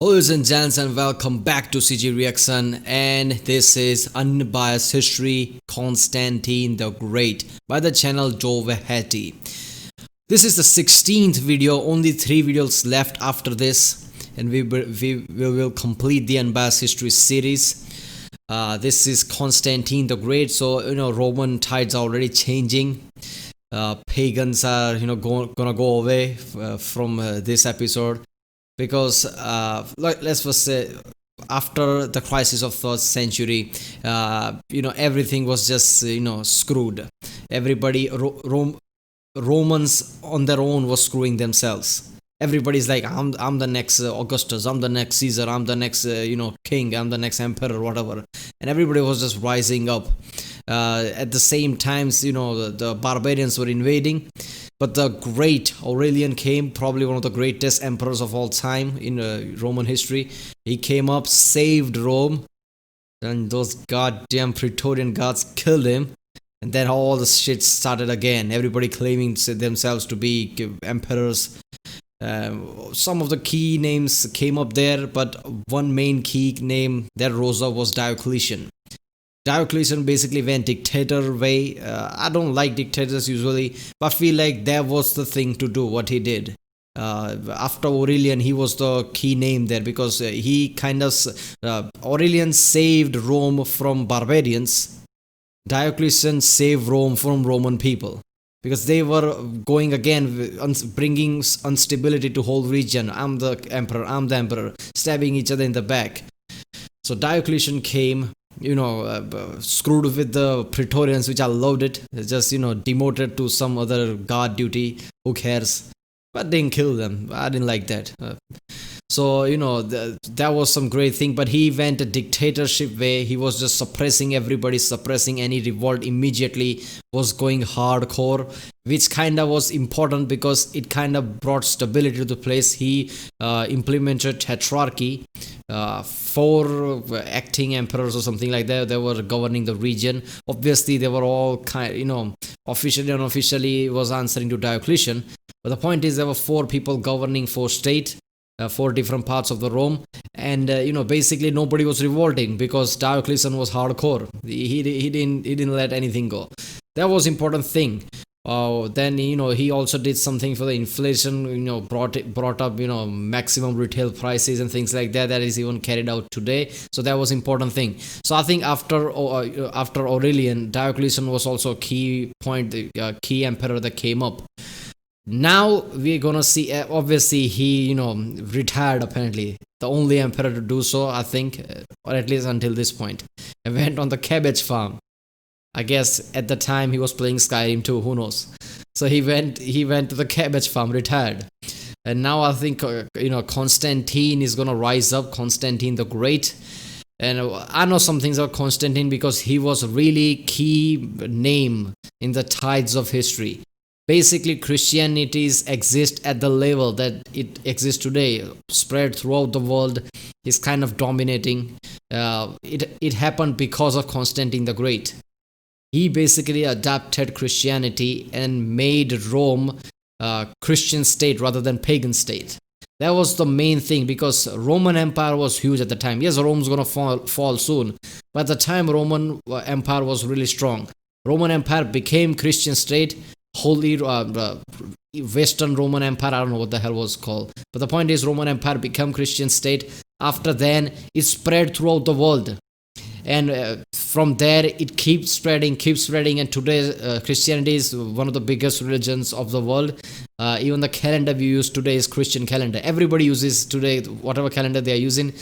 Ladies and gents, and welcome back to CG Reaction. And this is Unbiased History Constantine the Great by the channel Joe Vaheti. This is the 16th video, only 3 videos left after this, and we will complete the Unbiased History series. This is Constantine the Great, so Roman tides are already changing. Pagans are gonna go away from this episode because let's first say after the crisis of 3rd century, everything was just screwed. Everybody Romans on their own was screwing themselves. Everybody's like, I'm the next Augustus, I'm the next Caesar, I'm the next king, I'm the next emperor, whatever. And everybody was just rising up. At the same times, the barbarians were invading, but the great Aurelian came, probably one of the greatest emperors of all time in Roman history. He came up, saved Rome, and those goddamn Praetorian guards killed him. And then all the shit started again. Everybody claiming themselves to be emperors. Some of the key names came up there, but one main key name that rose up was Diocletian. Diocletian basically went dictator way. I don't like dictators usually, but I feel like that was the thing to do, what he did. After Aurelian, he was the key name there because he Aurelian saved Rome from barbarians. Diocletian saved Rome from Roman people because they were going again, bringing instability to whole region. I'm the emperor, stabbing each other in the back. So Diocletian came, screwed with the Praetorians, which I loved it. Just, demoted to some other guard duty. Who cares? But didn't kill them. I didn't like that. So, that was some great thing, but he went a dictatorship way. He was just suppressing everybody, suppressing any revolt immediately, was going hardcore, which kind of was important because it kind of brought stability to the place. He implemented tetrarchy, 4 acting emperors or something like that. They were governing the region. Obviously, they were all officially and unofficially was answering to Diocletian. But the point is, there were 4 people governing 4 states. 4 different parts of the Rome, and basically nobody was revolting because Diocletian was hardcore. He didn't let anything go. That was important thing. Then he also did something for the inflation. Brought up maximum retail prices and things like that. That is even carried out today. So that was important thing. So I think after Aurelian, Diocletian was also a key point, key emperor that came up. Now we're gonna see, obviously he retired, apparently the only emperor to do so, I think, or at least until this point. He went on the cabbage farm. I guess at the time he was playing Skyrim too, who knows. So he went to the cabbage farm, retired. And now I think Constantine is gonna rise up, Constantine the Great. And I know some things about Constantine because he was a really key name in the tides of history. Basically, Christianity exists at the level that it exists today, spread throughout the world, is kind of dominating. It happened because of Constantine the Great. He basically adapted Christianity and made Rome a Christian state rather than pagan state. That was the main thing because Roman Empire was huge at the time. Yes, Rome's gonna fall soon, but at the time Roman Empire was really strong. Roman Empire became Christian state. Holy Western Roman Empire, I don't know what the hell was called, but the point is Roman Empire became Christian state. After then it spread throughout the world, and from there it keeps spreading, and today Christianity is one of the biggest religions of the world. Even the calendar we use today is Christian calendar. Everybody uses today whatever calendar they are using,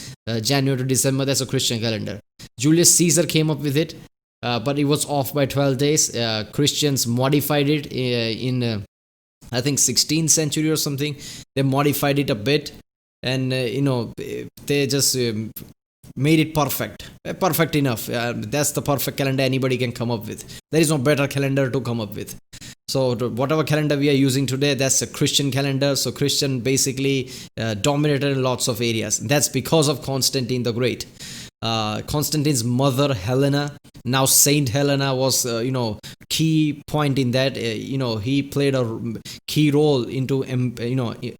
January to December, that's a Christian calendar. Julius Caesar came up with it. But it was off by 12 days. Christians modified it in I think 16th century or something. They modified it a bit, and they just made it perfect enough. That's the perfect calendar anybody can come up with. There is no better calendar to come up with. So whatever calendar we are using today, that's a Christian calendar. So Christian basically dominated in lots of areas. That's because of Constantine the Great. Constantine's mother Helena, now Saint Helena, was key point in that. He played a key role into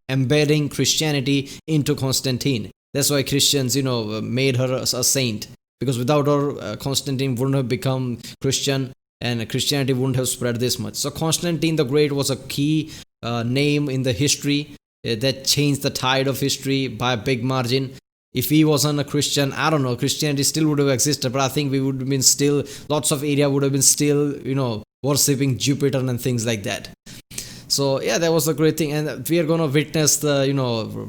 embedding Christianity into Constantine. That's why Christians, made her a saint, because without her, Constantine wouldn't have become Christian, and Christianity wouldn't have spread this much. So Constantine the Great was a key name in the history that changed the tide of history by a big margin. If he wasn't a Christian, I don't know, Christianity still would have existed, but I think we would have been still, lots of area would have been still, worshipping Jupiter and things like that. So yeah, that was a great thing, and we are gonna witness the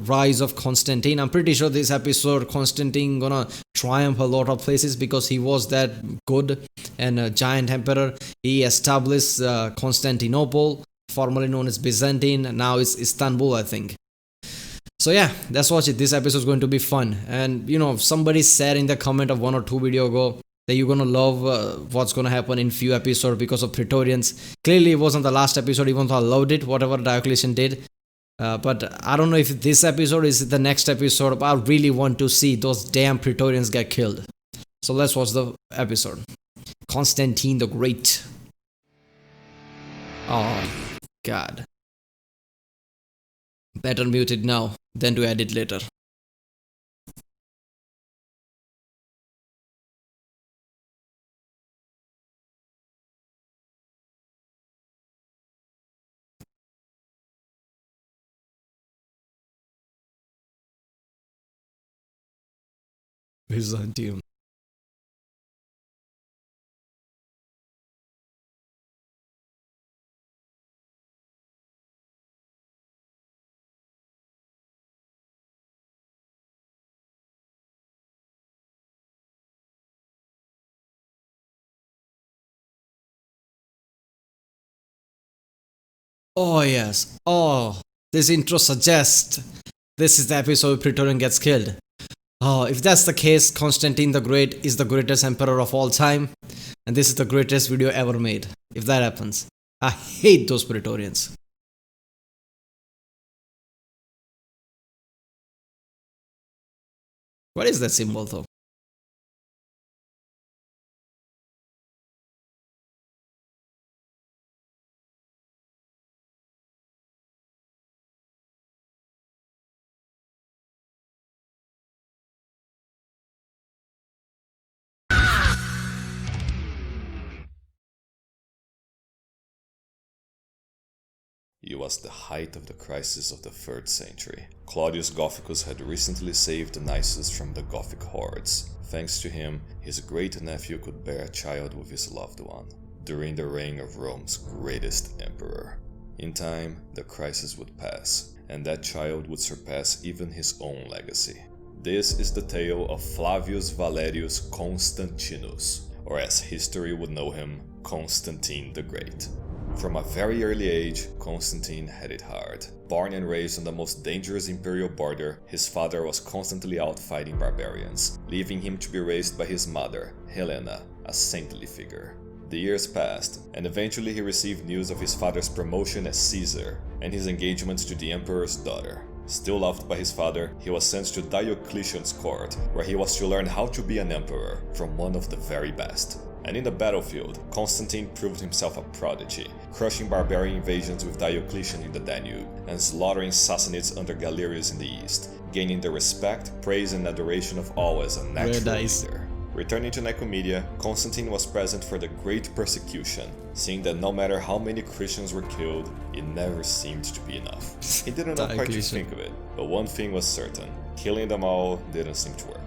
rise of Constantine. I'm pretty sure this episode Constantine gonna triumph a lot of places because he was that good and a giant emperor. He established Constantinople, formerly known as Byzantine, and now it's Istanbul, I think. So yeah, that's what this episode is going to be fun. And somebody said in the comment of 1 or 2 video ago that you're gonna love what's gonna happen in few episodes because of Praetorians. Clearly, it wasn't the last episode, even though I loved it, whatever Diocletian did. But I don't know if this episode is the next episode, but I really want to see those damn Praetorians get killed. So let's watch the episode. Constantine the Great. Oh, God. Better mute it now than to edit later. Byzantium. Oh yes. Oh, this intro suggests this is the episode Praetorian gets killed. Oh, if that's the case, Constantine the Great is the greatest emperor of all time, and this is the greatest video ever made. If that happens, I hate those Praetorians. What is that symbol though? It was the height of the crisis of the 3rd century. Claudius Gothicus had recently saved Nisus from the Gothic hordes. Thanks to him, his great-nephew could bear a child with his loved one, during the reign of Rome's greatest emperor. In time, the crisis would pass, and that child would surpass even his own legacy. This is the tale of Flavius Valerius Constantinus, or as history would know him, Constantine the Great. From a very early age, Constantine had it hard. Born and raised on the most dangerous imperial border, his father was constantly out fighting barbarians, leaving him to be raised by his mother, Helena, a saintly figure. The years passed, and eventually he received news of his father's promotion as Caesar and his engagement to the emperor's daughter. Still loved by his father, he was sent to Diocletian's court, where he was to learn how to be an emperor from one of the very best. And in the battlefield, Constantine proved himself a prodigy, crushing barbarian invasions with Diocletian in the Danube, and slaughtering Sassanids under Galerius in the east, gaining the respect, praise and adoration of all as a natural leader. Returning to Nicomedia, Constantine was present for the Great Persecution, seeing that no matter how many Christians were killed, it never seemed to be enough. He didn't know quite to think of it, but one thing was certain, killing them all didn't seem to work.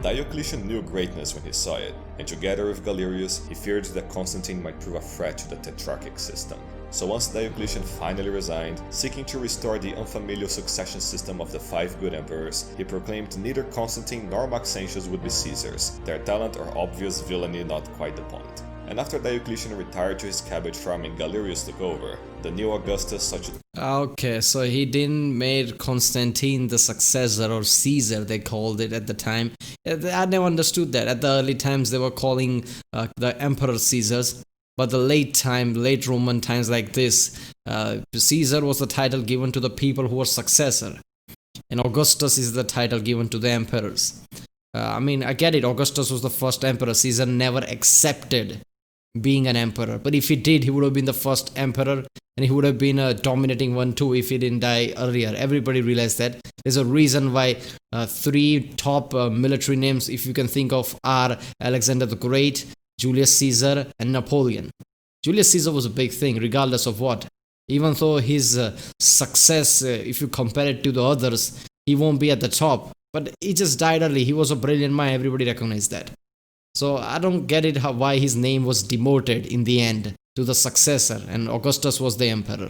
Diocletian knew greatness when he saw it, and together with Galerius, he feared that Constantine might prove a threat to the Tetrarchic system. So once Diocletian finally resigned, seeking to restore the unfamiliar succession system of the 5 good emperors, he proclaimed neither Constantine nor Maxentius would be Caesars, their talent or obvious villainy not quite the point. And after Diocletian retired to his cabbage farm and Galerius took over, the new Augustus such Okay, so he didn't make Constantine the successor, or Caesar they called it at the time. I never understood that. At the early times they were calling the emperor Caesars, but the late Roman times like this, Caesar was the title given to the people who were successor, and Augustus is the title given to the emperors. I mean, I get it, Augustus was the first emperor, Caesar never accepted being an emperor. But if he did, he would have been the first emperor, and he would have been a dominating one too if he didn't die earlier. Everybody realized that. There's a reason why three top military names, if you can think of, are Alexander the Great, Julius Caesar, and Napoleon. Julius Caesar was a big thing, regardless of what. Even though his success, if you compare it to the others, he won't be at the top. But he just died early. He was a brilliant mind. Everybody recognized that. So I don't get it why his name was demoted in the end to the successor, and Augustus was the emperor.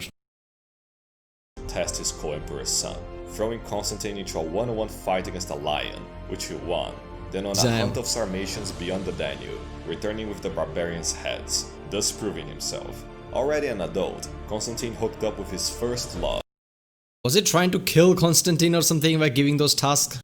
Test his co-emperor's son, throwing Constantine into a one-on-one fight against a lion, which he won. Then on a hunt of Sarmatians beyond the Danube, returning with the barbarians' heads, thus proving himself. Already an adult, Constantine hooked up with his first love. Was it trying to kill Constantine or something by giving those tasks?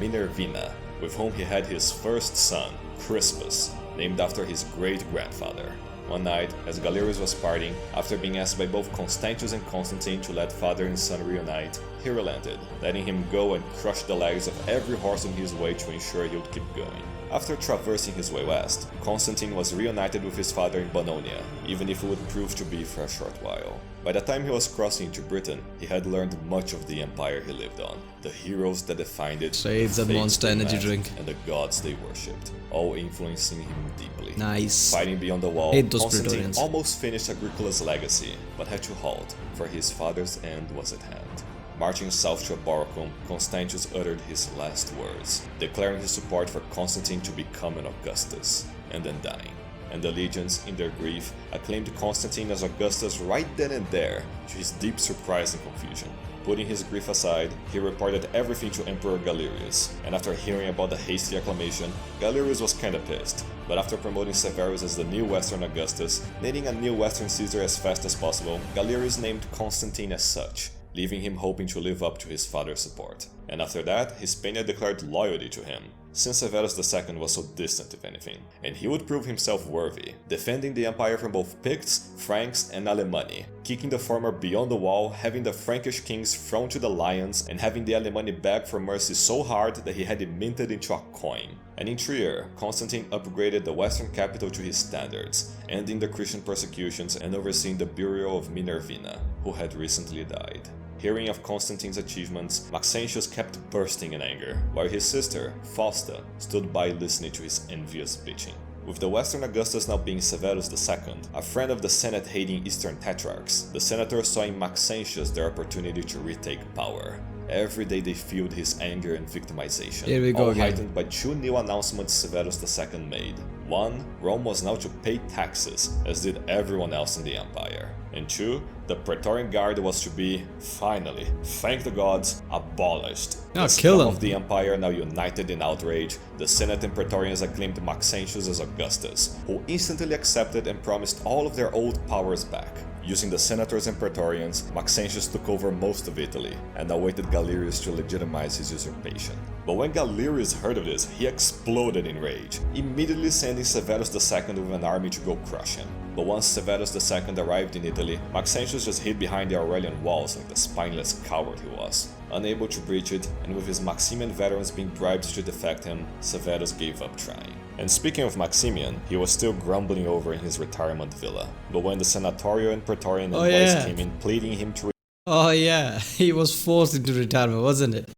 Minervina, with whom he had his first son, Crispus, named after his great-grandfather. One night, as Galerius was partying, after being asked by both Constantius and Constantine to let father and son reunite, he relented, letting him go and crush the legs of every horse in his way to ensure he would keep going. After traversing his way west, Constantine was reunited with his father in Bononia, even if it would prove to be for a short while. By the time he was crossing into Britain, he had learned much of the empire he lived on, the heroes that defined it, so it's a Monster Energy drink, and the gods they worshipped, all influencing him deeply. Nice. Fighting beyond the wall, Constantine almost finished Agricola's legacy, but had to halt, for his father's end was at hand. Marching south to Aboracum, Constantius uttered his last words, declaring his support for Constantine to become an Augustus, and then dying. And the legions, in their grief, acclaimed Constantine as Augustus right then and there, to his deep surprise and confusion. Putting his grief aside, he reported everything to Emperor Galerius, and after hearing about the hasty acclamation, Galerius was kinda pissed. But after promoting Severus as the new Western Augustus, needing a new Western Caesar as fast as possible, Galerius named Constantine as such, leaving him hoping to live up to his father's support. And after that, Hispania declared loyalty to him, since Severus II was so distant if anything, and he would prove himself worthy, defending the empire from both Picts, Franks, and Alemanni, kicking the former beyond the wall, having the Frankish kings thrown to the lions, and having the Alemanni beg for mercy so hard that he had it minted into a coin. And in Trier, Constantine upgraded the western capital to his standards, ending the Christian persecutions and overseeing the burial of Minervina, who had recently died. Hearing of Constantine's achievements, Maxentius kept bursting in anger, while his sister, Fausta, stood by listening to his envious bitching. With the Western Augustus now being Severus II, a friend of the Senate-hating Eastern Tetrarchs, the senators saw in Maxentius their opportunity to retake power. Every day they fueled his anger and victimization, Here we go all again. heightened by two new announcements Severus II made. One, Rome was now to pay taxes, as did everyone else in the empire. And two, the Praetorian Guard was to be, finally, thank the gods, abolished. The kill scum him. of the empire now united in outrage, the Senate and Praetorians acclaimed Maxentius as Augustus, who instantly accepted and promised all of their old powers back. Using the senators and praetorians, Maxentius took over most of Italy, and awaited Galerius to legitimize his usurpation. But when Galerius heard of this, he exploded in rage, immediately sending Severus II with an army to go crush him. But once Severus II arrived in Italy, Maxentius just hid behind the Aurelian walls like the spineless coward he was. Unable to breach it, and with his Maximian veterans being bribed to defect him, Severus gave up trying. And speaking of Maximian, he was still grumbling over in his retirement villa. But when the Senatorial and Praetorian envoys came in pleading him to Oh yeah, he was forced into retirement, wasn't it?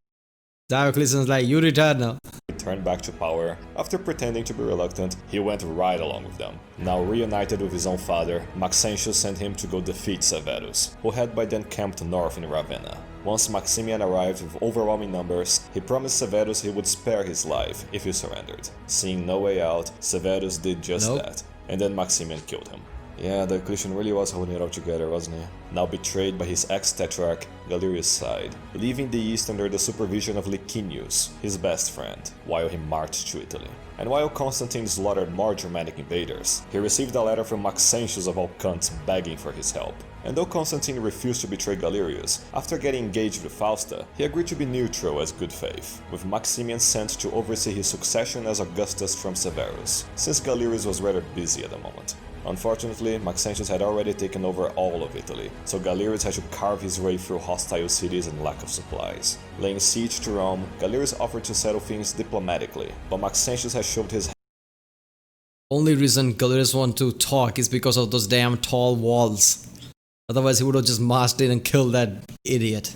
Diocletian's like, you retire now. return back to power, after pretending to be reluctant, he went right along with them. Now reunited with his own father, Maxentius sent him to go defeat Severus, who had by then camped north in Ravenna. Once Maximian arrived with overwhelming numbers, he promised Severus he would spare his life if he surrendered. Seeing no way out, Severus did just that, and then Maximian killed him. Yeah, Diocletian really was holding it all together, wasn't he? Now betrayed by his ex-tetrarch, Galerius sighed, leaving the east under the supervision of Licinius, his best friend, while he marched to Italy. And while Constantine slaughtered more Germanic invaders, he received a letter from Maxentius of all cunts begging for his help. And though Constantine refused to betray Galerius, after getting engaged with Fausta, he agreed to be neutral as good faith, with Maximian sent to oversee his succession as Augustus from Severus, since Galerius was rather busy at the moment. Unfortunately, Maxentius had already taken over all of Italy, so Galerius had to carve his way through hostile cities and lack of supplies. Laying siege to Rome, Galerius offered to settle things diplomatically, but Maxentius had shoved his Only reason Galerius want to talk is because of those damn tall walls. Otherwise, he would have just marched in and killed that idiot.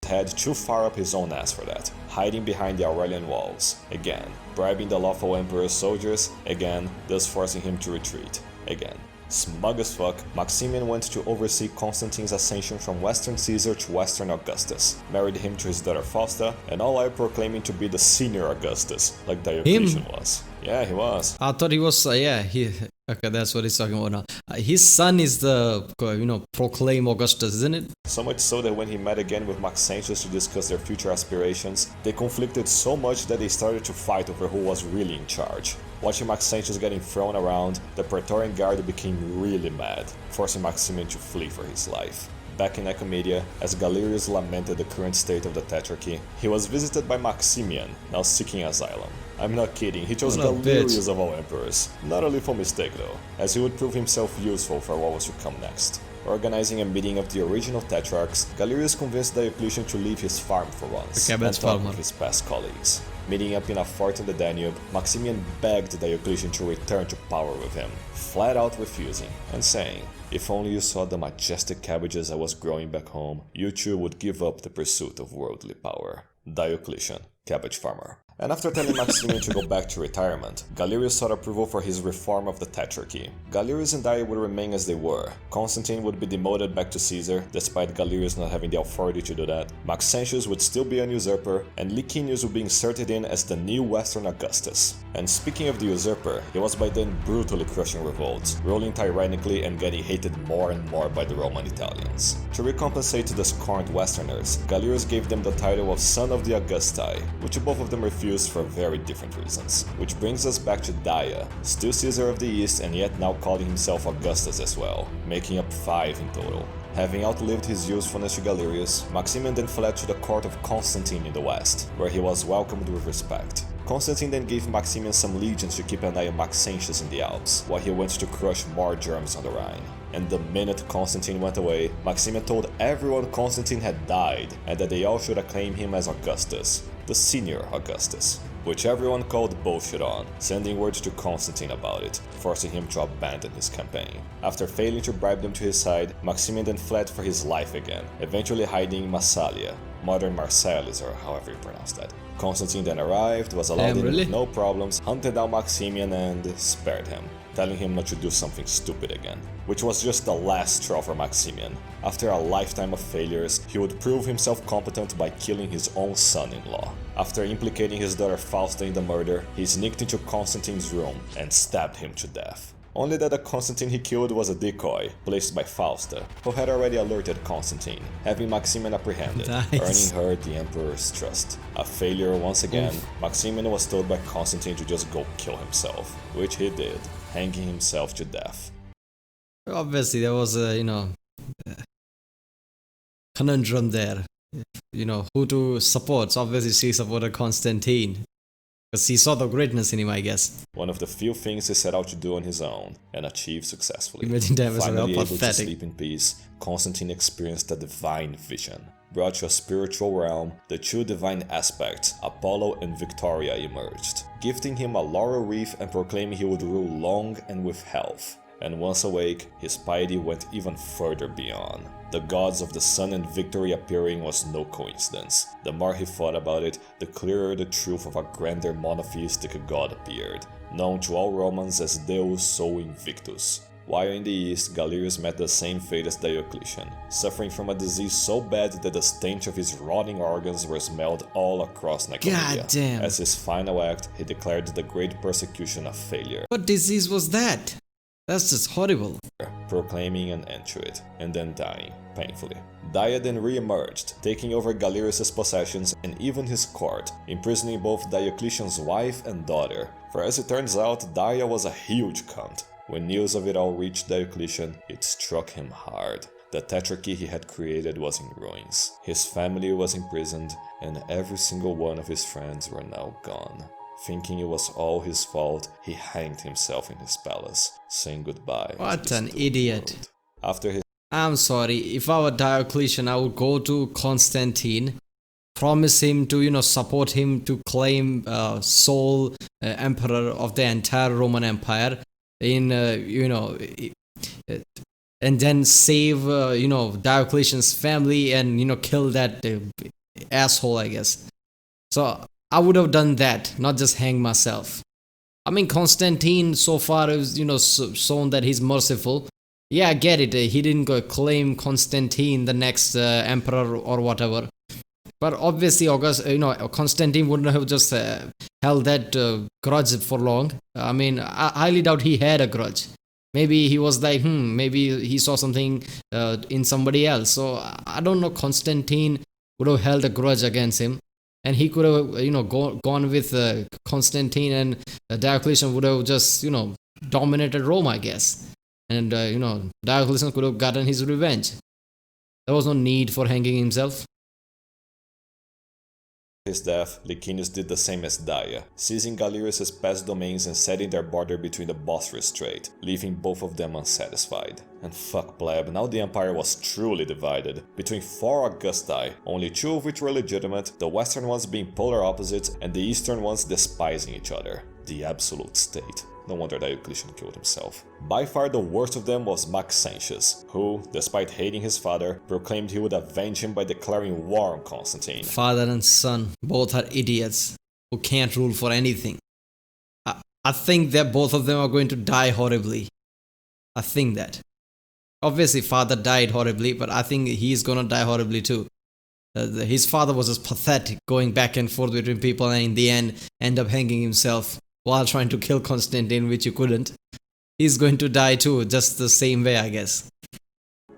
Head too far up his own ass for that, hiding behind the Aurelian walls, again, bribing the lawful emperor's soldiers, again, thus forcing him to retreat, again. Smug as fuck, Maximian went to oversee Constantine's ascension from Western Caesar to Western Augustus, married him to his daughter Fausta, and all out proclaiming to be the senior Augustus, like Diocletian was. Yeah, he was. I thought he was, okay, that's what he's talking about now. His son is the, proclaim Augustus, isn't it? So much so that when he met again with Maxentius to discuss their future aspirations, they conflicted so much that they started to fight over who was really in charge. Watching Maxentius getting thrown around, the Praetorian Guard became really mad, forcing Maximian to flee for his life. Back in Nicomedia, as Galerius lamented the current state of the Tetrarchy, he was visited by Maximian, now seeking asylum. I'm not kidding, he chose Galerius of all emperors. Not a lethal mistake though, as he would prove himself useful for what was to come next. Organizing a meeting of the original Tetrarchs, Galerius convinced Diocletian to leave his farm for once, and talk with his past colleagues. Meeting up in a fort in the Danube, Maximian begged Diocletian to return to power with him, flat out refusing, and saying, "If only you saw the majestic cabbages I was growing back home, you too would give up the pursuit of worldly power." Diocletian, cabbage farmer. And after telling Maximian to go back to retirement, Galerius sought approval for his reform of the Tetrarchy. Galerius and Dia would remain as they were. Constantine would be demoted back to Caesar, despite Galerius not having the authority to do that. Maxentius would still be an usurper, and Licinius would be inserted in as the new Western Augustus. And speaking of the usurper, he was by then brutally crushing revolts, ruling tyrannically and getting hated more and more by the Roman Italians. To recompensate the scorned Westerners, Galerius gave them the title of Son of the Augusti, which both of them refused for very different reasons. Which brings us back to Dia, still Caesar of the East and yet now calling himself Augustus as well, making up 5 in total. Having outlived his usefulness to Galerius, Maximian then fled to the court of Constantine in the west, where he was welcomed with respect. Constantine then gave Maximian some legions to keep an eye on Maxentius in the Alps, while he went to crush more Germans on the Rhine. And the minute Constantine went away, Maximian told everyone Constantine had died, and that they all should acclaim him as Augustus, the senior Augustus, which everyone called bullshit on, sending word to Constantine about it, forcing him to abandon his campaign. After failing to bribe them to his side, Maximian then fled for his life again, eventually hiding in Massalia, modern Marseilles or however you pronounce that. Constantine then arrived, was allowed in with no problems, hunted down Maximian and spared him, telling him not to do something stupid again, which was just the last straw for Maximian. After a lifetime of failures, he would prove himself competent by killing his own son-in-law. After implicating his daughter Fausta in the murder, he sneaked into Constantine's room and stabbed him to death. Only that the Constantine he killed was a decoy, placed by Fausta, who had already alerted Constantine, having Maximian apprehended, earning her the Emperor's trust. A failure once again, Maximian was told by Constantine to just go kill himself, which he did, hanging himself to death. Obviously, there was a, conundrum there. Who to support. So obviously, she supported Constantine. Because he saw the greatness in him, I guess. One of the few things he set out to do on his own, and achieved successfully. Finally able to sleep in peace, Constantine experienced a divine vision. Brought to a spiritual realm, the two divine aspects, Apollo and Victoria, emerged, gifting him a laurel wreath and proclaiming he would rule long and with health. And once awake, his piety went even further beyond. The gods of the sun and victory appearing was no coincidence. The more he thought about it, the clearer the truth of a grander monotheistic god appeared, known to all Romans as Deus Sol Invictus. While in the east, Galerius met the same fate as Diocletian, suffering from a disease so bad that the stench of his rotting organs were smelled all across Nicomedia. God damn. As his final act, he declared the great persecution a failure. What disease was that? That's just horrible. Proclaiming an end to it, and then dying, painfully. Dia then re-emerged, taking over Galerius' possessions and even his court, imprisoning both Diocletian's wife and daughter. For as it turns out, Dia was a huge cunt. When news of it all reached Diocletian, it struck him hard. The Tetrarchy he had created was in ruins. His family was imprisoned, and every single one of his friends were now gone. Thinking it was all his fault, he hanged himself in his palace, saying goodbye. What an idiot. World. After his I'm sorry, if I were Diocletian, I would go to Constantine, promise him to, support him to claim sole emperor of the entire Roman Empire in, and then save, Diocletian's family and, kill that asshole, I guess. So I would have done that, not just hang myself. I mean, Constantine so far is, shown that he's merciful. Yeah, I get it. He didn't go claim Constantine the next emperor or whatever. But obviously, Constantine wouldn't have just held that grudge for long. I mean, I highly doubt he had a grudge. Maybe he was like, maybe he saw something in somebody else. So I don't know. Constantine would have held a grudge against him. And he could have, gone with Constantine, and Diocletian would have just, dominated Rome, I guess. And, Diocletian could have gotten his revenge. There was no need for hanging himself. His death, Licinius did the same as Daia, seizing Galerius' past domains and setting their border between the Bosphorus Strait, leaving both of them unsatisfied. And fuck pleb, now the empire was truly divided, between 4 Augusti, only 2 of which were legitimate, the western ones being polar opposites, and the eastern ones despising each other. The absolute state. No wonder Diocletian killed himself. By far the worst of them was Maxentius, who, despite hating his father, proclaimed he would avenge him by declaring war on Constantine. Father and son, both are idiots who can't rule for anything. I think that both of them are going to die horribly. I think that. Obviously, father died horribly, but I think he's gonna die horribly too. His father was just pathetic, going back and forth between people, and in the end up hanging himself while trying to kill Constantine, which you couldn't. He's going to die too, just the same way, I guess.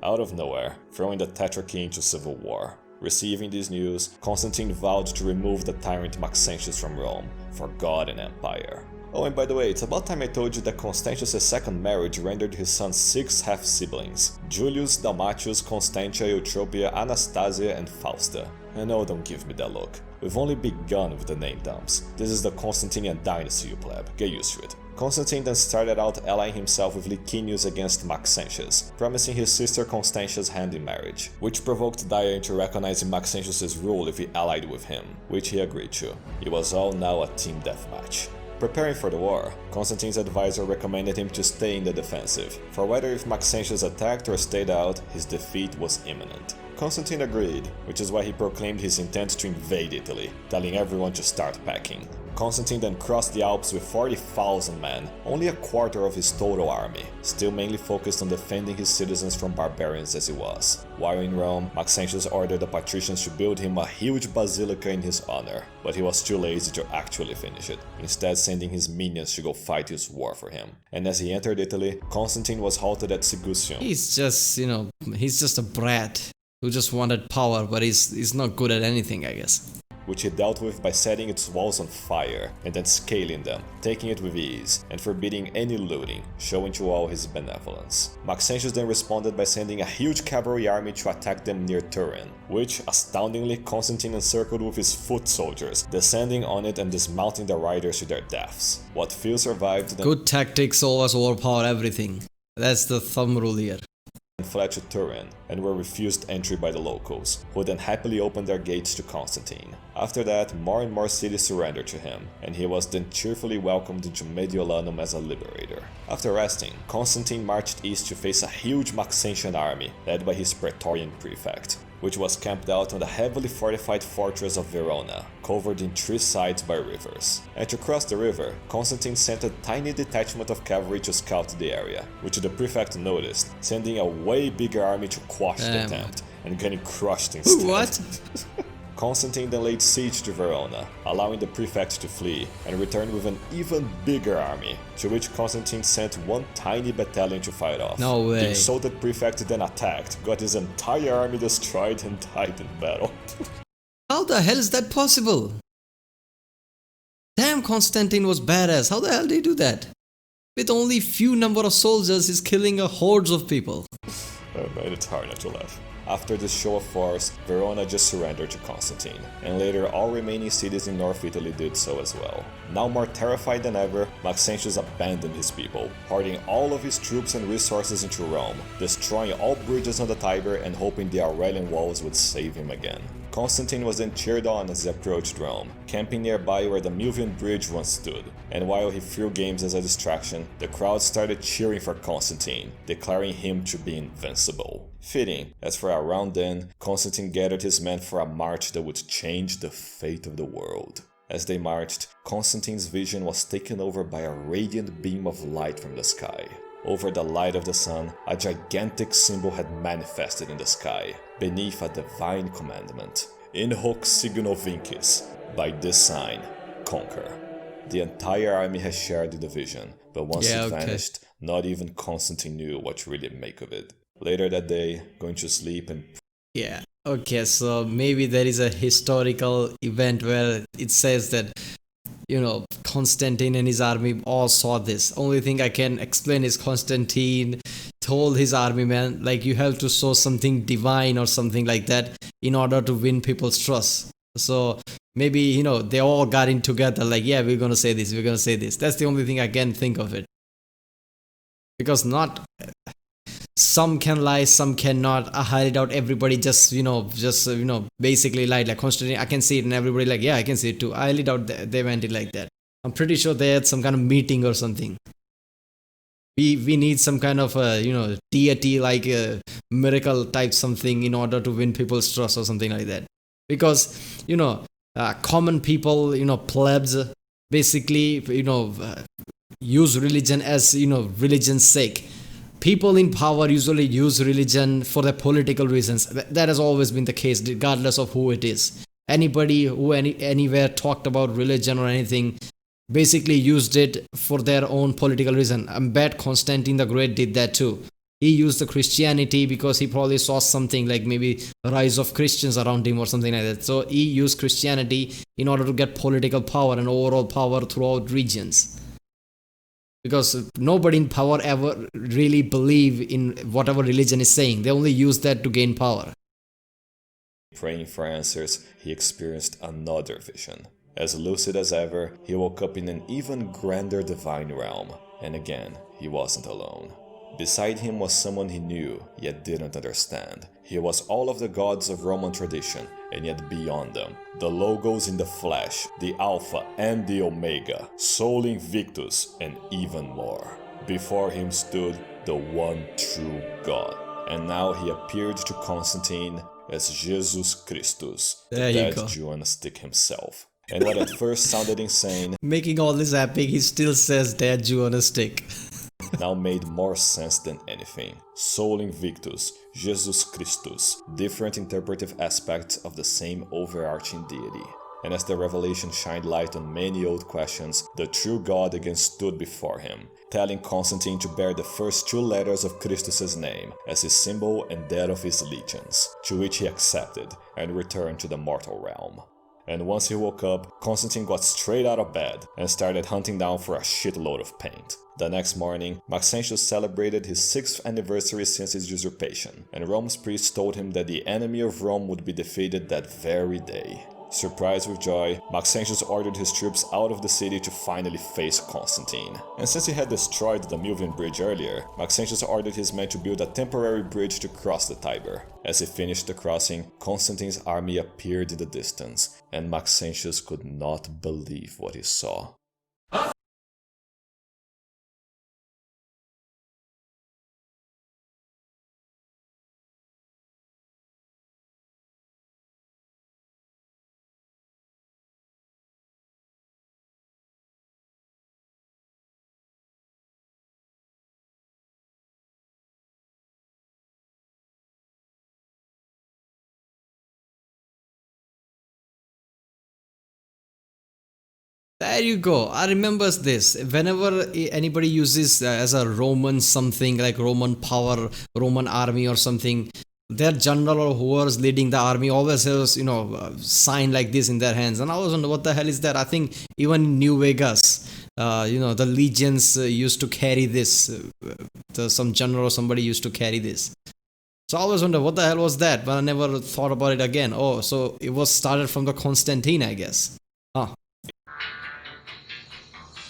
Out of nowhere, throwing the Tetrarchy into civil war. Receiving this news, Constantine vowed to remove the tyrant Maxentius from Rome, for God and empire. Oh, and by the way, it's about time I told you that Constantius' second marriage rendered his son 6 half-siblings: Julius, Dalmatius, Constantia, Eutropia, Anastasia, and Fausta. And no, don't give me that look. We've only begun with the name dumps. This is the Constantinian dynasty, you pleb. Get used to it. Constantine then started out allying himself with Licinius against Maxentius, promising his sister Constantia's hand in marriage, which provoked Daia into recognizing Maxentius' rule if he allied with him, which he agreed to. It was all now a team deathmatch. Preparing for the war, Constantine's advisor recommended him to stay in the defensive, for whether if Maxentius attacked or stayed out, his defeat was imminent. Constantine agreed, which is why he proclaimed his intent to invade Italy, telling everyone to start packing. Constantine then crossed the Alps with 40,000 men, only a quarter of his total army, still mainly focused on defending his citizens from barbarians as he was. While in Rome, Maxentius ordered the patricians to build him a huge basilica in his honor, but he was too lazy to actually finish it, instead sending his minions to go fight his war for him. And as he entered Italy, Constantine was halted at Sigusium. He's just, he's just a brat who just wanted power, but he's not good at anything, I guess. Which he dealt with by setting its walls on fire and then scaling them, taking it with ease, and forbidding any looting, showing to all his benevolence. Maxentius then responded by sending a huge cavalry army to attack them near Turin, which, astoundingly, Constantine encircled with his foot soldiers, descending on it and dismounting the riders to their deaths. What few survived then good tactics always overpower everything. That's the thumb rule here. fled to Turin and were refused entry by the locals, who then happily opened their gates to Constantine. After that, more and more cities surrendered to him, and he was then cheerfully welcomed into Mediolanum as a liberator. After resting, Constantine marched east to face a huge Maxentian army, led by his Praetorian prefect, which was camped out on the heavily fortified fortress of Verona, covered in 3 sides by rivers. And to cross the river, Constantine sent a tiny detachment of cavalry to scout the area, which the prefect noticed, sending a way bigger army to quash the attempt, and getting crushed instead. What? Constantine then laid siege to Verona, allowing the prefect to flee, and returned with an even bigger army, to which Constantine sent one tiny battalion to fight off. No way. The insulted prefect then attacked, got his entire army destroyed, and died in battle. How the hell is that possible? Damn, Constantine was badass. How the hell did he do that? With only few number of soldiers, he's killing a hordes of people. Oh man, it's hard not to laugh. After this show of force, Verona just surrendered to Constantine, and later all remaining cities in North Italy did so as well. Now more terrified than ever, Maxentius abandoned his people, hoarding all of his troops and resources into Rome, destroying all bridges on the Tiber and hoping the Aurelian walls would save him again. Constantine was then cheered on as he approached Rome, camping nearby where the Milvian Bridge once stood, and while he threw games as a distraction, the crowd started cheering for Constantine, declaring him to be invincible. Fitting, as for around then, Constantine gathered his men for a march that would change the fate of the world. As they marched, Constantine's vision was taken over by a radiant beam of light from the sky. Over the light of the sun, a gigantic symbol had manifested in the sky, beneath a divine commandment. In hoc signo vincis, by this sign, conquer. The entire army has shared the vision, but once it vanished, not even Constantine knew what to really make of it. Later that day, going to sleep and... Yeah. Okay, so maybe there is a historical event where it says that, Constantine and his army all saw this. Only thing I can explain is Constantine told his army man, like, you have to show something divine or something like that in order to win people's trust. So maybe, they all got in together, like, yeah, we're going to say this, we're going to say this. That's the only thing I can think of it. Because some can lie, some cannot. I highly doubt everybody just basically lied. Like Constantine, I can see it, and everybody like, yeah, I can see it too. I highly doubt they went it like that. I'm pretty sure they had some kind of meeting or something. We need some kind of deity like miracle type something in order to win people's trust or something like that. Because common people, plebs, basically use religion as religion's sake. People in power usually use religion for their political reasons. That has always been the case, regardless of who it is. Anybody who anywhere talked about religion or anything basically used it for their own political reason. I bet Constantine the Great did that too. He used the Christianity because he probably saw something like maybe the rise of Christians around him or something like that. So he used Christianity in order to get political power and overall power throughout regions. Because nobody in power ever really believe in whatever religion is saying. They only use that to gain power. Praying for answers, he experienced another vision. As lucid as ever, he woke up in an even grander divine realm. And again, he wasn't alone. Beside him was someone he knew, yet didn't understand. He was all of the gods of Roman tradition, and yet beyond them. The Logos in the flesh, the Alpha and the Omega, Sol Invictus, and even more. Before him stood the one true God. And now he appeared to Constantine as Jesus Christus, the dead Jew on a stick himself. And what at first sounded insane, making all this epic, he still says dead Jew on a stick. now made more sense than anything. Sol Invictus, Jesus Christus, different interpretive aspects of the same overarching deity. And as the revelation shined light on many old questions, the true God again stood before him, telling Constantine to bear the first two letters of Christus's name as his symbol and that of his allegiance, to which he accepted and returned to the mortal realm. And once he woke up, Constantine got straight out of bed and started hunting down for a shitload of paint. The next morning, Maxentius celebrated his 6th anniversary since his usurpation, and Rome's priests told him that the enemy of Rome would be defeated that very day. Surprised with joy, Maxentius ordered his troops out of the city to finally face Constantine. And since he had destroyed the Milvian Bridge earlier, Maxentius ordered his men to build a temporary bridge to cross the Tiber. As he finished the crossing, Constantine's army appeared in the distance, and Maxentius could not believe what he saw. There you go. I remember this. Whenever anybody uses as a Roman something like Roman power, Roman army or something, their general or whoever's leading the army always has, sign like this in their hands. And I was wondering what the hell is that? I think even in New Vegas, the legions used to carry this. Some general or somebody used to carry this. So I always wonder what the hell was that, but I never thought about it again. Oh, so it was started from the Constantine, I guess. Huh.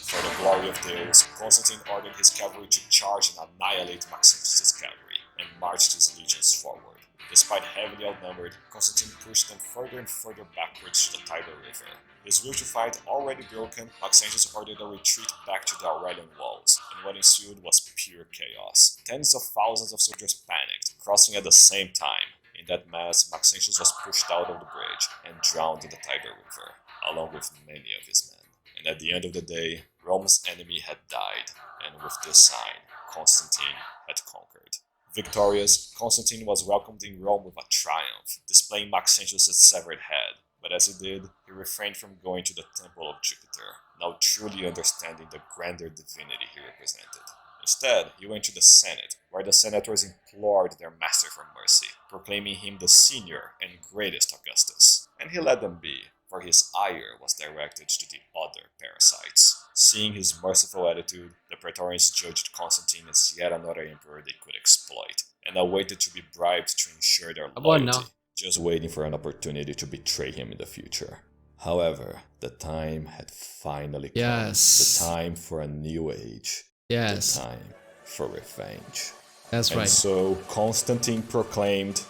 For the glory of Deus, Constantine ordered his cavalry to charge and annihilate Maxentius' cavalry, and marched his legions forward. Despite heavily outnumbered, Constantine pushed them further and further backwards to the Tiber River. His will to fight already broken, Maxentius ordered a retreat back to the Aurelian walls, and what ensued was pure chaos. Tens of thousands of soldiers panicked, crossing at the same time. In that mass, Maxentius was pushed out of the bridge and drowned in the Tiber River, along with many of his men. And at the end of the day, Rome's enemy had died, and with this sign, Constantine had conquered. Victorious, Constantine was welcomed in Rome with a triumph, displaying Maxentius' severed head. But as he did, he refrained from going to the temple of Jupiter, now truly understanding the grander divinity he represented. Instead, he went to the Senate, where the senators implored their master for mercy, proclaiming him the senior and greatest Augustus. And he let them be, for his ire was directed to the other parasites. Seeing his merciful attitude, the Praetorians judged Constantine as yet another emperor they could exploit, and awaited to be bribed to ensure their loyalty, just waiting for an opportunity to betray him in the future. However, the time had finally come. Yes. The time for a new age. Yes. The time for revenge. That's And right. so Constantine proclaimed,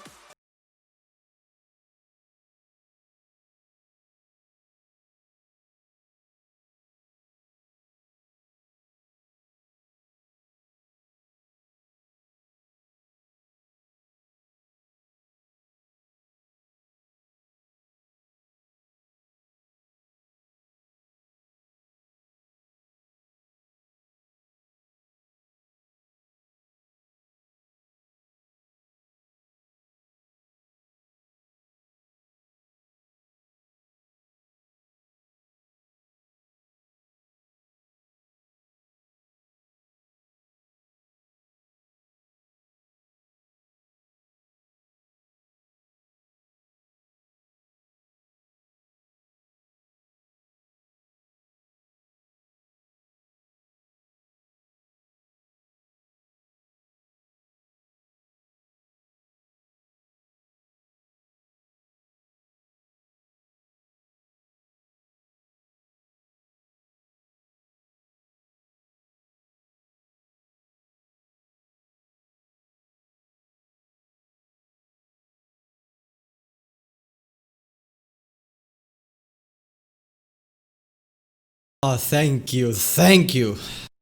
Oh, thank you. Thank you.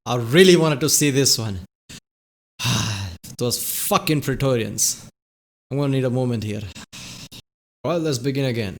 I really wanted to see this one. Those fucking Praetorians. I'm gonna need a moment here. Well, let's begin again.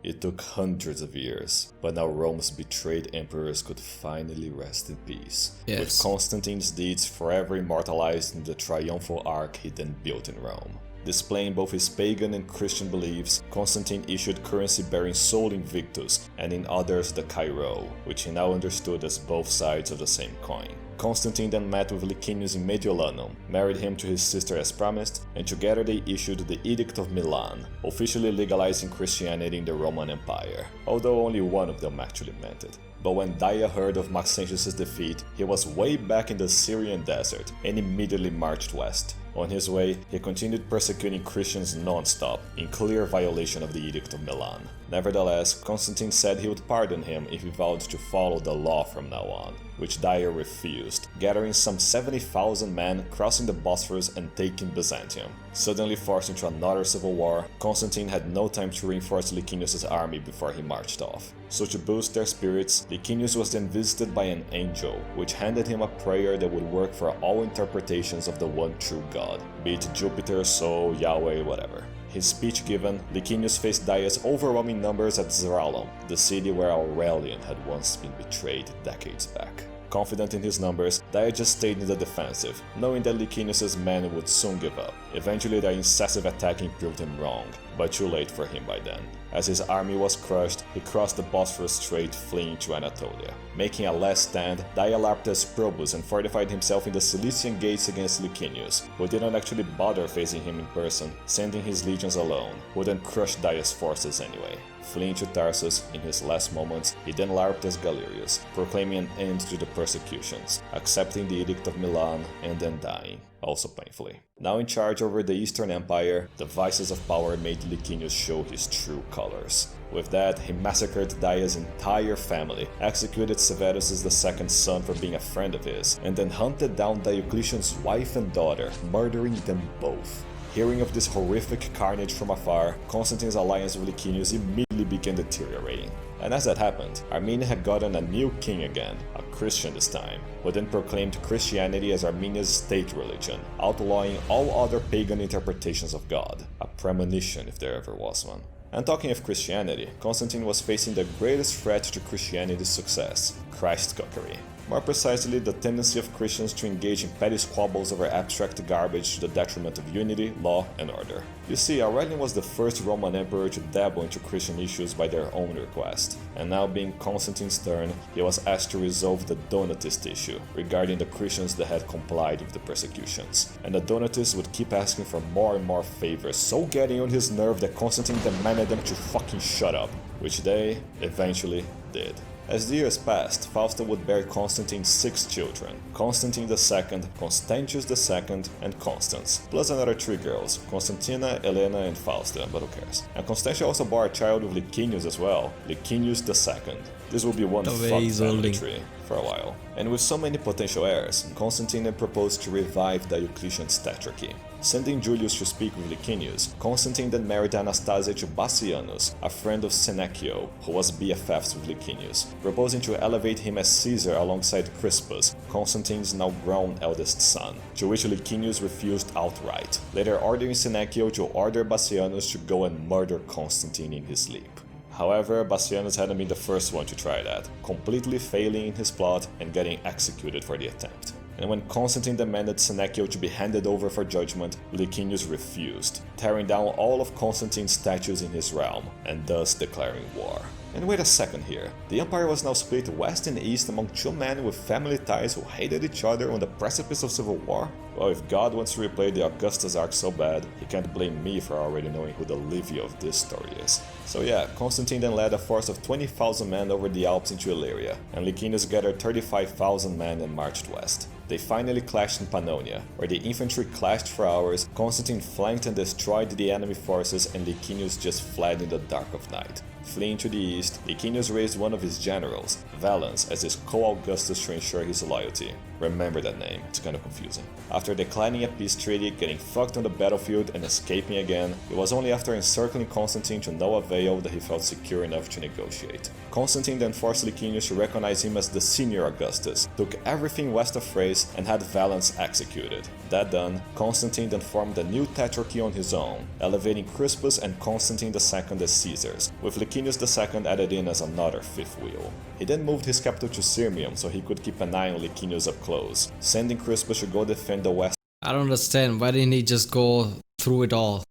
it took hundreds of years, but now Rome's betrayed emperors could finally rest in peace, with Yes. Constantine's deeds forever immortalized in the triumphal arch he then built in Rome. Displaying both his pagan and Christian beliefs, Constantine issued currency bearing Sol Invictus and in others the Cairo, which he now understood as both sides of the same coin. Constantine then met with Licinius in Mediolanum, married him to his sister as promised, and together they issued the Edict of Milan, officially legalizing Christianity in the Roman Empire, although only one of them actually meant it. But when Daia heard of Maxentius' defeat, he was way back in the Syrian desert and immediately marched west. On his way, he continued persecuting Christians non-stop, in clear violation of the Edict of Milan. Nevertheless, Constantine said he would pardon him if he vowed to follow the law from now on, which Daia refused, gathering some 70,000 men, crossing the Bosphorus and taking Byzantium. Suddenly forced into another civil war, Constantine had no time to reinforce Licinius' army before he marched off. So to boost their spirits, Licinius was then visited by an angel, which handed him a prayer that would work for all interpretations of the one true God, be it Jupiter, Sol, Yahweh, whatever. His speech given, Licinius faced Daia's overwhelming numbers at Zeralum, the city where Aurelian had once been betrayed decades back. Confident in his numbers, Daia just stayed in the defensive, knowing that Licinius' men would soon give up. Eventually their incessive attacking proved him wrong, but too late for him by then. As his army was crushed, he crossed the Bosphorus Strait fleeing to Anatolia. Making a last stand, Daia larped as Probus and fortified himself in the Cilician gates against Licinius, who didn't actually bother facing him in person, sending his legions alone, who then crushed Daia's forces anyway. Fleeing to Tarsus in his last moments, he then LARPed as Galerius, proclaiming an end to the persecutions, accepting the Edict of Milan, and then dying, also painfully. Now in charge over the Eastern Empire, the vices of power made Licinius show his true colors. With that, he massacred Dia's entire family, executed Severus' second son for being a friend of his, and then hunted down Diocletian's wife and daughter, murdering them both. Hearing of this horrific carnage from afar, Constantine's alliance with Licinius immediately began deteriorating. And as that happened, Armenia had gotten a new king again, a Christian this time, who then proclaimed Christianity as Armenia's state religion, outlawing all other pagan interpretations of God, a premonition if there ever was one. And talking of Christianity, Constantine was facing the greatest threat to Christianity's success, Christcockery. More precisely, the tendency of Christians to engage in petty squabbles over abstract garbage to the detriment of unity, law, and order. You see, Aurelian was the first Roman emperor to dabble into Christian issues by their own request, and now being Constantine's turn, he was asked to resolve the Donatist issue, regarding the Christians that had complied with the persecutions. And the Donatists would keep asking for more and more favors, so getting on his nerve that Constantine demanded them to fucking shut up, which they eventually did. As the years passed, Fausta would bear Constantine 6 children: Constantine II, Constantius II, and Constans, plus another 3 girls, Constantina, Elena, and Fausta, but who cares. And Constantia also bore a child with Licinius as well, Licinius II. This will be one fucked family tree for a while. And with so many potential heirs, Constantine proposed to revive Diocletian's tetrarchy. Sending Julius to speak with Licinius, Constantine then married Anastasia to Bassianus, a friend of Senecio, who was BFFs with Licinius, proposing to elevate him as Caesar alongside Crispus, Constantine's now grown eldest son, to which Licinius refused outright, later ordering Senecio to order Bassianus to go and murder Constantine in his sleep. However, Bassianus hadn't been the first one to try that, completely failing in his plot and getting executed for the attempt. And when Constantine demanded Senecio to be handed over for judgment, Licinius refused, tearing down all of Constantine's statues in his realm, and thus declaring war. And wait a second here, the empire was now split west and east among 2 men with family ties who hated each other on the precipice of civil war? Well, if God wants to replay the Augustus arc so bad, he can't blame me for already knowing who the Livia of this story is. So yeah, Constantine then led a force of 20,000 men over the Alps into Illyria, and Licinius gathered 35,000 men and marched west. They finally clashed in Pannonia, where the infantry clashed for hours, Constantine flanked and destroyed the enemy forces, and Licinius just fled in the dark of night. Fleeing to the east, Licinius raised one of his generals, Valens, as his co-Augustus to ensure his loyalty. Remember that name, it's kinda confusing. After declining a peace treaty, getting fucked on the battlefield, and escaping again, it was only after encircling Constantine to no avail that he felt secure enough to negotiate. Constantine then forced Licinius to recognize him as the senior Augustus, took everything west of Thrace, and had Valens executed. That done, Constantine then formed a new tetrarchy on his own, elevating Crispus and Constantine II as Caesars, with Licinius II added in as another fifth wheel. He then moved his capital to Sirmium so he could keep an eye on Licinius up close, sending Crispus to go defend the west. I don't understand. Why didn't he just go through it all?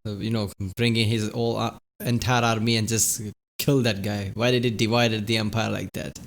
Bringing his whole entire army and just kill that guy. Why did he divide the empire like that?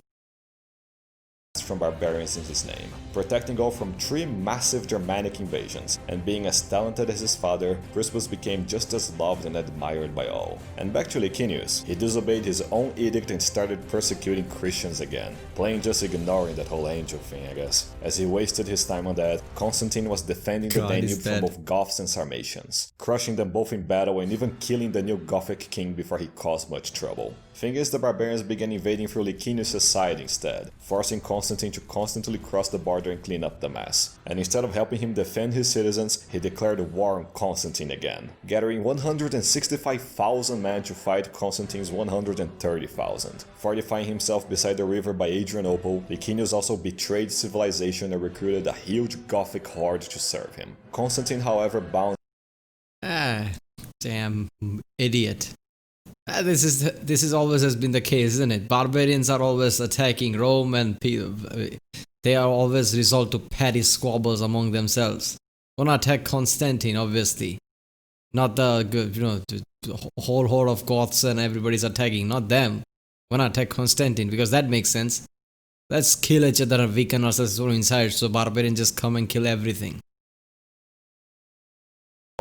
From barbarians in his name, protecting Gaul from 3 massive Germanic invasions, and being as talented as his father, Crispus became just as loved and admired by all. And back to Licinius, he disobeyed his own edict and started persecuting Christians again, plain just ignoring that whole angel thing, I guess. As he wasted his time on that, Constantine was defending the Danube from both Goths and Sarmatians, crushing them both in battle and even killing the new Gothic king before he caused much trouble. Thing is, the barbarians began invading through Licinius' side instead, forcing Constantine to constantly cross the border and clean up the mess. And instead of helping him defend his citizens, he declared war on Constantine again, gathering 165,000 men to fight Constantine's 130,000. Fortifying himself beside the river by Adrianople, Licinius also betrayed civilization and recruited a huge Gothic horde to serve him. Constantine, however, bound. Damn idiot. This is always has been the case, isn't it? Barbarians are always attacking Rome, and they are always resort to petty squabbles among themselves. Gonna attack Constantine, obviously. Not the whole horde of Goths and everybody's attacking, not them. Gonna attack Constantine because that makes sense. Let's kill each other and weaken ourselves inside, so barbarians just come and kill everything.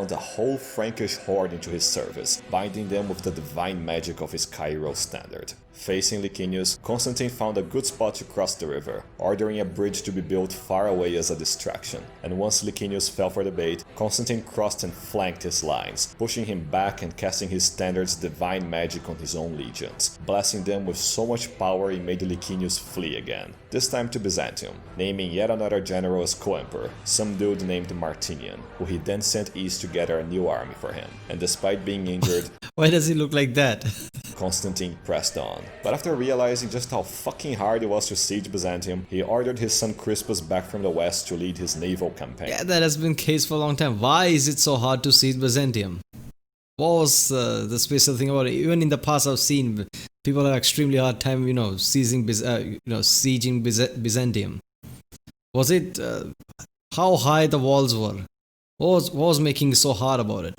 a whole Frankish horde into his service, binding them with the divine magic of his Cairo standard. Facing Licinius, Constantine found a good spot to cross the river, ordering a bridge to be built far away as a distraction. And once Licinius fell for the bait, Constantine crossed and flanked his lines, pushing him back and casting his standard's divine magic on his own legions, blasting them with so much power he made Licinius flee again, this time to Byzantium, naming yet another general as co-emperor, some dude named Martinian, who he then sent east to gather a new army for him. And despite being injured, Why does he look like that? Constantine pressed on. But after realizing just how fucking hard it was to siege Byzantium, he ordered his son Crispus back from the west to lead his naval campaign. Yeah, that has been case for a long time. Why is it so hard to siege Byzantium? What was the special thing about it? Even in the past, I've seen people have extremely hard time, sieging Byzantium. Was it how high the walls were? What was making it so hard about it?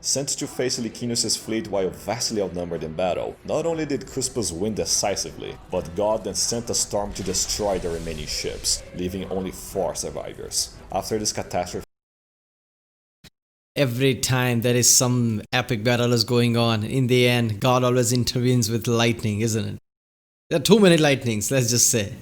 Sent to face Licinius' fleet while vastly outnumbered in battle, not only did Crispus win decisively, but God then sent a storm to destroy the remaining ships, leaving only 4 survivors. After this catastrophe, Every time there is some epic battle is going on, in the end, God always intervenes with lightning, isn't it? There are too many lightnings, let's just say.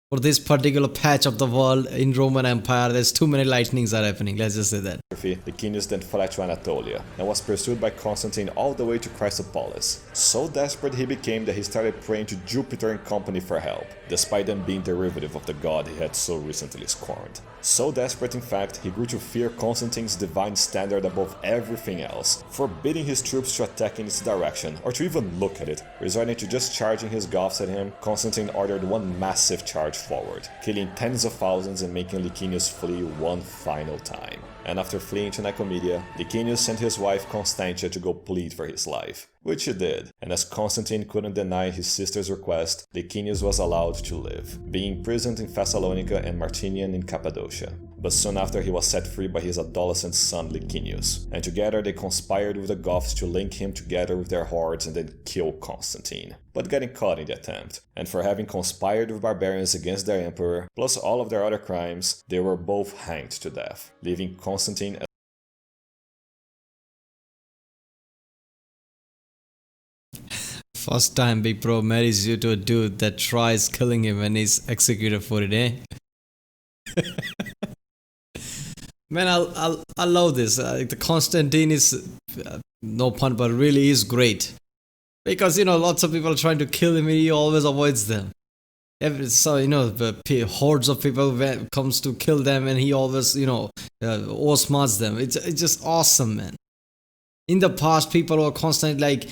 For this particular patch of the world in Roman Empire, there's too many lightnings are happening, let's just say that. Licinius then fled to Anatolia and was pursued by Constantine all the way to Chrysopolis. So desperate he became that he started praying to Jupiter and company for help, despite them being derivative of the god he had so recently scorned. So desperate, in fact, he grew to fear Constantine's divine standard above everything else, forbidding his troops to attack in its direction or to even look at it. Resorting to just charging his Goths at him, Constantine ordered one massive charge forward, killing tens of thousands and making Licinius flee one final time. And after fleeing to Nicomedia, Licinius sent his wife Constantia to go plead for his life, which he did, and as Constantine couldn't deny his sister's request, Licinius was allowed to live, being imprisoned in Thessalonica and Martinian in Cappadocia. But soon after he was set free by his adolescent son Licinius, and together they conspired with the Goths to link him together with their hordes and then kill Constantine, but getting caught in the attempt. And for having conspired with barbarians against their emperor, plus all of their other crimes, they were both hanged to death, leaving Constantine as First time Big Bro marries you to a dude that tries killing him and he's executed for it, eh? Man, I love this. The Constantine is, no pun, but really is great. Because, lots of people are trying to kill him and he always avoids them. The hordes of people comes to kill them and he always, outsmarts them. It's just awesome, man. In the past, people were constantly like,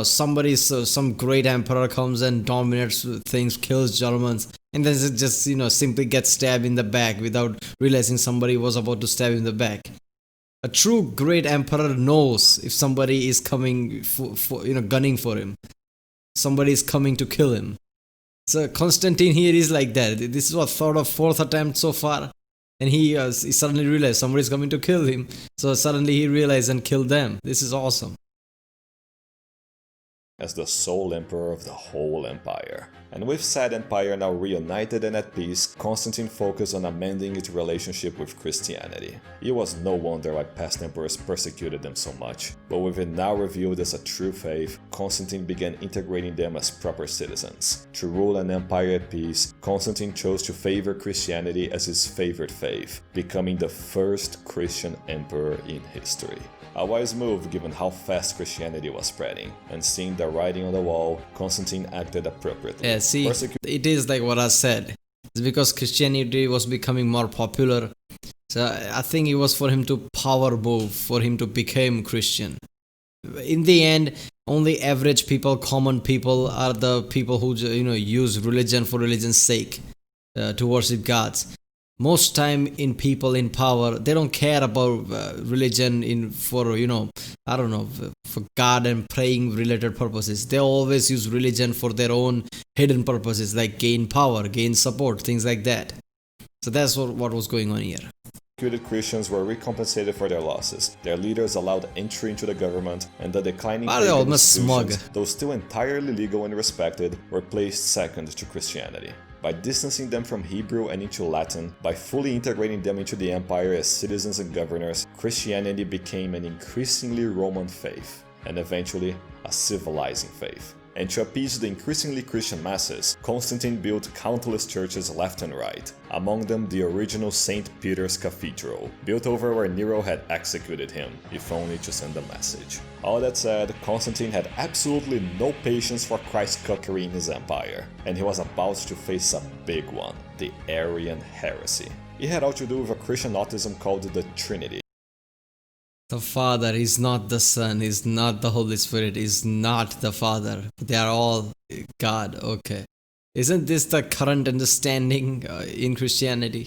some great emperor comes and dominates things, kills Germans, and then it just, simply gets stabbed in the back without realizing somebody was about to stab him in the back. A true great emperor knows if somebody is coming gunning for him. Somebody is coming to kill him. So Constantine here is like that. This is what, third or fourth attempt so far. And he suddenly realized somebody's coming to kill him. So suddenly he realized and killed them. This is awesome. as the sole emperor of the whole empire. And with said empire now reunited and at peace, Constantine focused on amending its relationship with Christianity. It was no wonder why past emperors persecuted them so much, but with it now revealed as a true faith, Constantine began integrating them as proper citizens. To rule an empire at peace, Constantine chose to favor Christianity as his favorite faith, becoming the first Christian emperor in history. A wise move given how fast Christianity was spreading, and seeing the writing on the wall, Constantine acted appropriately. Yeah, see, it is like what I said. It's because Christianity was becoming more popular. So I think it was for him to power move, for him to become Christian. In the end, only average people, common people are the people who use religion for religion's sake, to worship gods. Most time in people in power, they don't care about religion for God and praying related purposes. They always use religion for their own hidden purposes, like gain power, gain support, things like that. So that's what was going on here. Persecuted Christians were recompensated for their losses. Their leaders allowed entry into the government, and the declining pagan institutions, though still entirely legal and respected, were placed second to Christianity. By distancing them from Hebrew and into Latin, by fully integrating them into the empire as citizens and governors, Christianity became an increasingly Roman faith, and eventually a civilizing faith. And to appease the increasingly Christian masses, Constantine built countless churches left and right, among them the original St. Peter's Cathedral, built over where Nero had executed him, if only to send a message. All that said, Constantine had absolutely no patience for Christ-cuckery in his empire, and he was about to face a big one, the Arian heresy. It had all to do with a Christian autism called the Trinity. The Father is not the Son, is not the Holy Spirit, is not the Father. They are all God. Okay. Isn't this the current understanding in Christianity?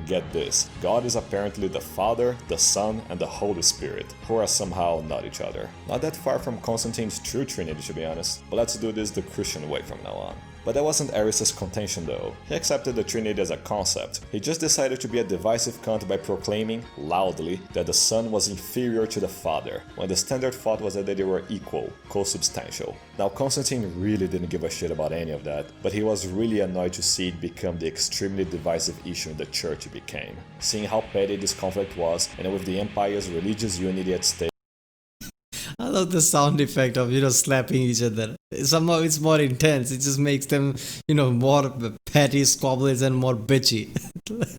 Get this, God is apparently the Father, the Son, and the Holy Spirit, who are somehow not each other. Not that far from Constantine's true Trinity, to be honest, but let's do this the Christian way from now on. But that wasn't Arius' contention though. He accepted the Trinity as a concept. He just decided to be a divisive cunt by proclaiming, loudly, that the Son was inferior to the Father, when the standard thought was that they were equal, co-substantial. Now Constantine really didn't give a shit about any of that, but he was really annoyed to see it become the extremely divisive issue in the church it became. Seeing how petty this conflict was, and with the empire's religious unity at stake, I love the sound effect of, slapping each other. Somehow it's more intense. It just makes them, more petty squabbles and more bitchy.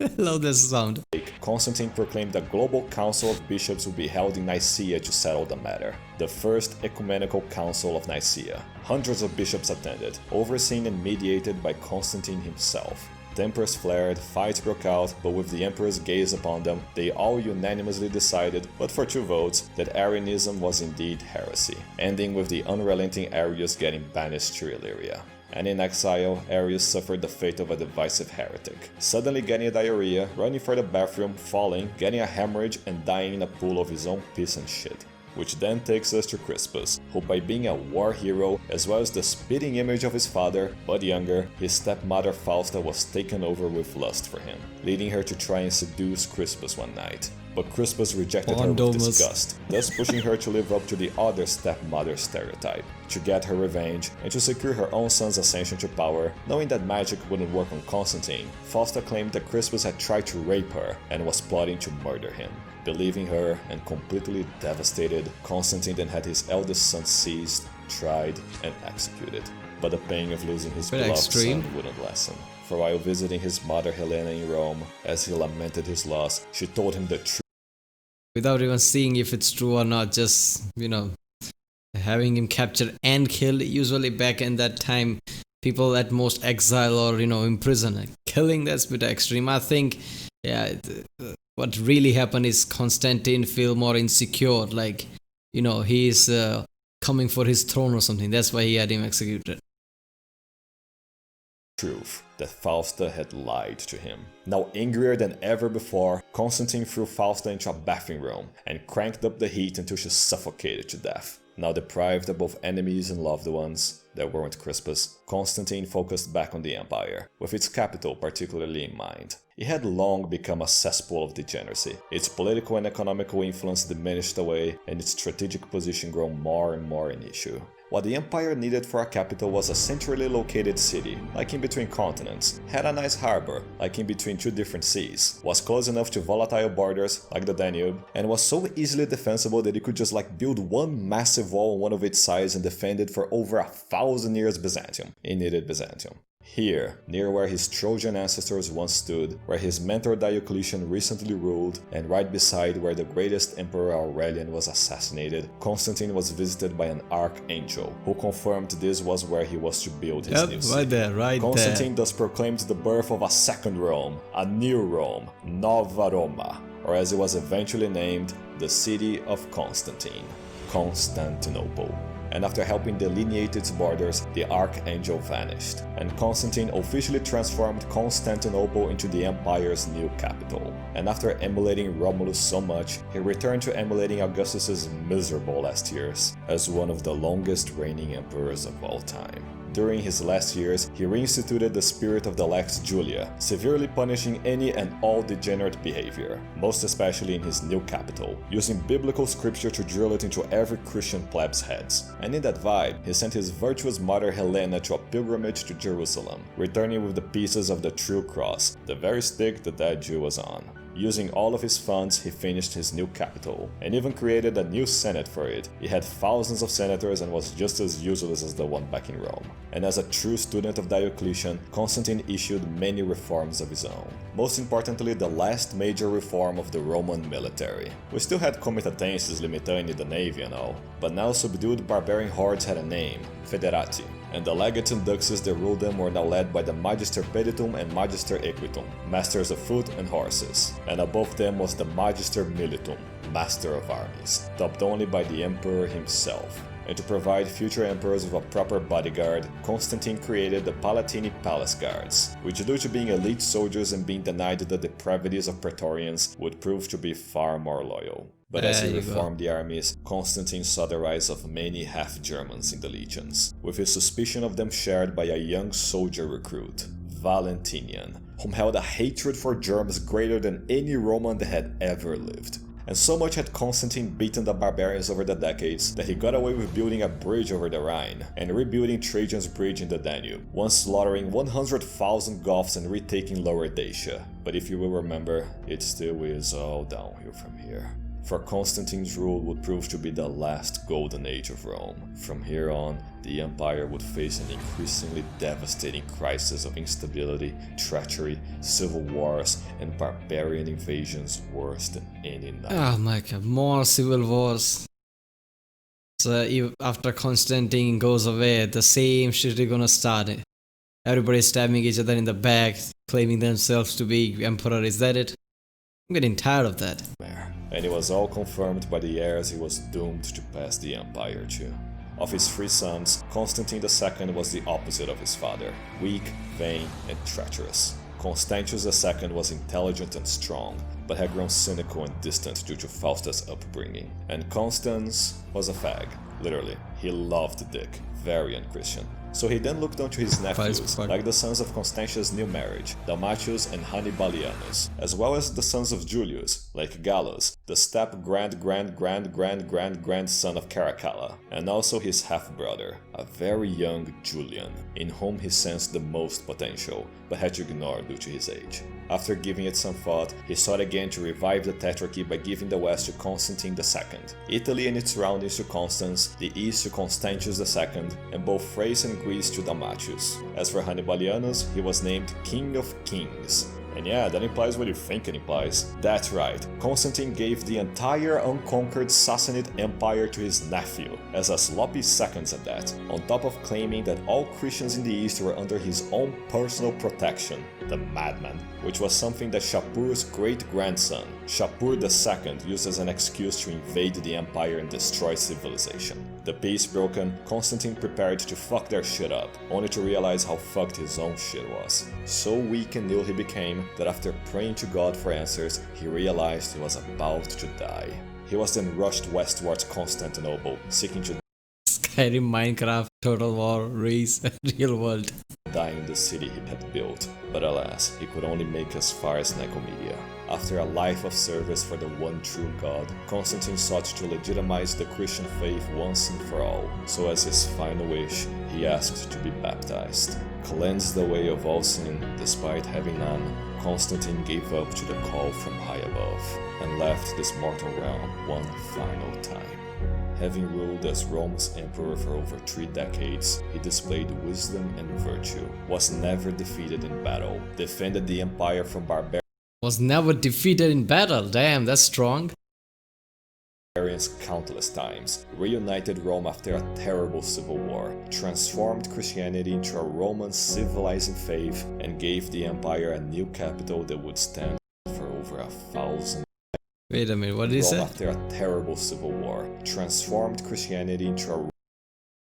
I love this sound. Constantine proclaimed a global council of bishops would be held in Nicaea to settle the matter. The first ecumenical council of Nicaea. Hundreds of bishops attended, overseen and mediated by Constantine himself. Tempers flared, fights broke out, but with the emperor's gaze upon them, they all unanimously decided, but for 2 votes, that Arianism was indeed heresy, ending with the unrelenting Arius getting banished to Illyria. And in exile, Arius suffered the fate of a divisive heretic, suddenly getting a diarrhea, running for the bathroom, falling, getting a hemorrhage, and dying in a pool of his own piss and shit. Which then takes us to Crispus, who by being a war hero, as well as the spitting image of his father, but younger, his stepmother Fausta was taken over with lust for him, leading her to try and seduce Crispus one night. But Crispus rejected her with disgust, thus pushing her to live up to the other stepmother stereotype, to get her revenge, and to secure her own son's ascension to power. Knowing that magic wouldn't work on Constantine, Fausta claimed that Crispus had tried to rape her and was plotting to murder him. Believing her and completely devastated, Constantine then had his eldest son seized, tried, and executed. But the pain of losing his beloved son wouldn't lessen. For while visiting his mother Helena in Rome, as he lamented his loss, she told him the truth. Without even seeing if it's true or not, just, having him captured and killed. Usually back in that time, people at most exile or, imprison. Killing, that's a bit extreme. I think, what really happened is Constantine feel more insecure, he's coming for his throne or something. That's why he had him executed. Truth that Fausta had lied to him. Now angrier than ever before, Constantine threw Fausta into a bathing room and cranked up the heat until she suffocated to death. Now deprived of both enemies and loved ones that weren't Crispus, Constantine focused back on the empire, with its capital particularly in mind. It had long become a cesspool of degeneracy, its political and economical influence diminished away, and its strategic position grown more and more an issue. What the empire needed for a capital was a centrally located city, like in between continents, had a nice harbor, like in between 2 different seas, was close enough to volatile borders, like the Danube, and was so easily defensible that it could just build one massive wall on one of its sides and defend it for over 1,000 years Byzantium. It needed Byzantium. Here, near where his Trojan ancestors once stood, where his mentor Diocletian recently ruled, and right beside where the greatest emperor Aurelian was assassinated, Constantine was visited by an archangel, who confirmed this was where he was to build his new city. Right Constantine thus proclaimed the birth of a second Rome, a new Rome, Nova Roma, or as it was eventually named, the city of Constantine, Constantinople. And after helping delineate its borders, the archangel vanished, and Constantine officially transformed Constantinople into the empire's new capital. And after emulating Romulus so much, he returned to emulating Augustus's miserable last years as one of the longest reigning emperors of all time. During his last years, he reinstituted the spirit of the Lex Julia, severely punishing any and all degenerate behavior, most especially in his new capital, using biblical scripture to drill it into every Christian pleb's heads. And in that vibe, he sent his virtuous mother Helena to a pilgrimage to Jerusalem, returning with the pieces of the true cross, the very stick the dead Jew was on. Using all of his funds, he finished his new capital, and even created a new senate for it. He had thousands of senators and was just as useless as the one back in Rome. And as a true student of Diocletian, Constantine issued many reforms of his own. Most importantly, the last major reform of the Roman military. We still had comitatenses limitanei in the navy and all, but now subdued barbarian hordes had a name, Federati. And the legates and duxes that ruled them were now led by the Magister Peditum and Magister Equitum, masters of foot and horses. And above them was the Magister Militum, master of armies, topped only by the emperor himself. And to provide future emperors with a proper bodyguard, Constantine created the Palatini Palace Guards, which due to being elite soldiers and being denied the depravities of Praetorians, would prove to be far more loyal. But as he reformed the armies, Constantine saw the rise of many half-Germans in the legions, with his suspicion of them shared by a young soldier recruit, Valentinian, whom held a hatred for Germans greater than any Roman that had ever lived. And so much had Constantine beaten the barbarians over the decades that he got away with building a bridge over the Rhine and rebuilding Trajan's bridge in the Danube, once slaughtering 100,000 Goths and retaking Lower Dacia. But if you will remember, it still is all downhill from here. For Constantine's rule would prove to be the last golden age of Rome. From here on, the empire would face an increasingly devastating crisis of instability, treachery, civil wars, and barbarian invasions worse than any night. Oh my god, more civil wars. So after Constantine goes away, the same shit is gonna start. Everybody stabbing each other in the back, claiming themselves to be emperor. Is that it? I'm getting tired of that. And it was all confirmed by the heirs he was doomed to pass the empire to. Of his 3 sons, Constantine II was the opposite of his father, weak, vain, and treacherous. Constantius II was intelligent and strong, but had grown cynical and distant due to Faustus' upbringing. And Constans was a fag, literally. He loved dick, very unchristian. So he then looked onto his nephews, like the sons of Constantius' new marriage, Damatius and Hannibalianus, as well as the sons of Julius, like Gallus, the step-grand-grand-grand-grand-grand-grandson of Caracalla, and also his half-brother, a very young Julian, in whom he sensed the most potential, but had to ignore due to his age. After giving it some thought, he sought again to revive the Tetrarchy by giving the west to Constantine II, Italy and its surroundings to Constans, the east to Constantius II, and both Thrace and Greece to Damatius. As for Hannibalianus, he was named King of Kings. And yeah, that implies what you think it implies. That's right, Constantine gave the entire unconquered Sassanid Empire to his nephew, as a sloppy seconds at that, on top of claiming that all Christians in the East were under his own personal protection, the madman, which was something that Shapur's great-grandson, Shapur II, used as an excuse to invade the empire and destroy civilization. The peace broken, Constantine prepared to fuck their shit up, only to realize how fucked his own shit was. So weak and ill he became that after praying to God for answers, he realized he was about to die. He was then rushed westwards Constantinople, seeking to Skyrim, Minecraft, Total War, Race, Real World. Die in the city he had built, but alas, he could only make as far as Nicomedia. After a life of service for the one true God, Constantine sought to legitimize the Christian faith once and for all, so as his final wish, he asked to be baptized. Cleansed the way of all sin, despite having none, Constantine gave up to the call from high above, and left this mortal realm one final time. Having ruled as Rome's emperor for over 3 decades, he displayed wisdom and virtue, was never defeated in battle, defended the empire from barbarians Was never defeated in battle, damn, that's strong. Countless times, reunited Rome after a terrible civil war, transformed Christianity into a Roman civilizing faith, and gave the empire a new capital that would stand for over 1,000. Wait a minute, what did he say? After a terrible civil war, transformed Christianity into a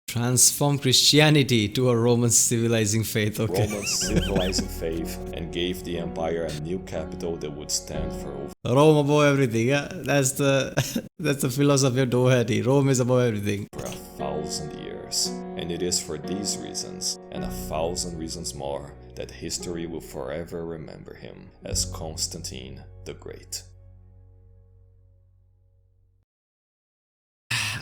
Transform Christianity to a Roman civilizing faith, okay. Roman civilizing faith, and gave the empire a new capital that would stand for over Rome above everything, yeah? That's the philosophy of Doherty. Rome is above everything. 1,000 years. And it is for these reasons, and 1,000 reasons more, that history will forever remember him as Constantine the Great.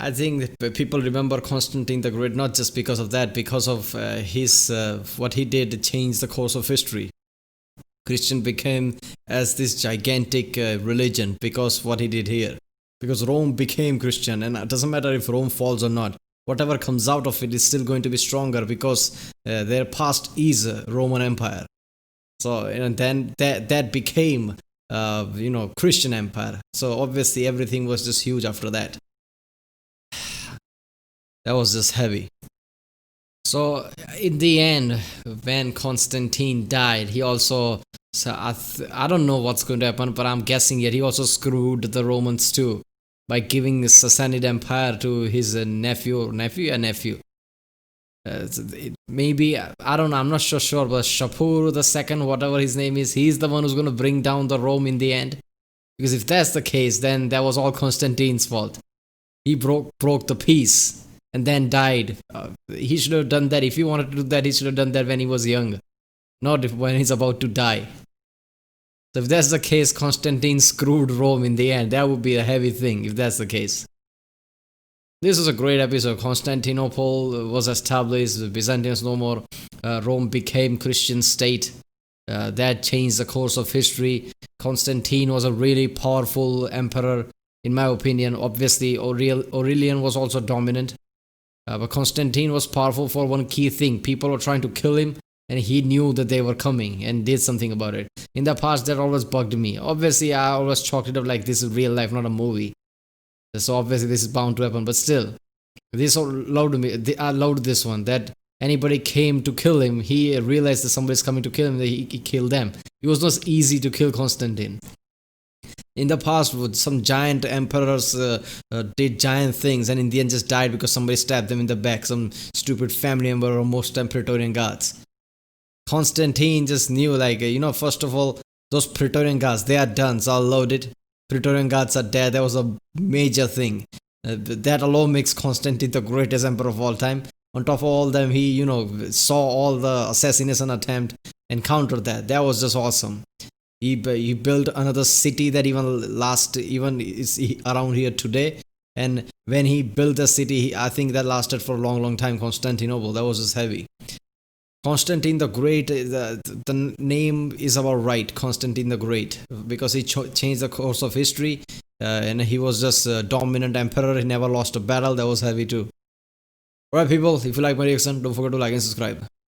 I think that people remember Constantine the Great not just because of that, because of his what he did changed the course of history. Christian became as this gigantic religion because what he did here. Because Rome became Christian, and it doesn't matter if Rome falls or not. Whatever comes out of it is still going to be stronger because their past is Roman Empire. So and then that became Christian Empire. So obviously everything was just huge after that. That was just heavy. So in the end, when Constantine died, he also, I don't know what's going to happen, but I'm guessing yet he also screwed the Romans too by giving the Sassanid Empire to his nephew. Maybe, I don't know, I'm not sure, but Shapur the second, whatever his name is, he's the one who's going to bring down the Rome in the end. Because if that's the case, then that was all Constantine's fault. He broke the peace and then died. He should have done that. If he wanted to do that, he should have done that when he was young, not when he's about to die. So if that's the case, Constantine screwed Rome in the end. That would be a heavy thing if that's the case. This was a great episode. Constantinople was established, Byzantium no more, Rome became Christian state. That changed the course of history. Constantine was a really powerful emperor, in my opinion. Obviously, Aurelian was also dominant. But Constantine was powerful for one key thing. People were trying to kill him, and he knew that they were coming and did something about it. In the past, that always bugged me. Obviously, I always chalked it up like this is real life, not a movie. So obviously, this is bound to happen. But still, this allowed me. I loved this one. That anybody came to kill him, he realized that somebody's coming to kill him. That he killed them. It was not easy to kill Constantine. In the past, some giant emperors did giant things and in the end just died because somebody stabbed them in the back, some stupid family member or most Praetorian guards. Constantine just knew, first of all, those Praetorian guards, they are done, so all loaded. Praetorian guards are dead. That was a major thing. That alone makes Constantine the greatest emperor of all time. On top of all them, he, saw all the assassination attempt and countered that. That was just awesome. He built another city that even is around here today. And when he built the city, I think that lasted for a long, long time. Constantinople, that was just heavy. Constantine the Great, the name is about right, Constantine the Great, because he changed the course of history, and he was just a dominant emperor. He never lost a battle. That was heavy too. Alright people, if you like my reaction, don't forget to like and subscribe.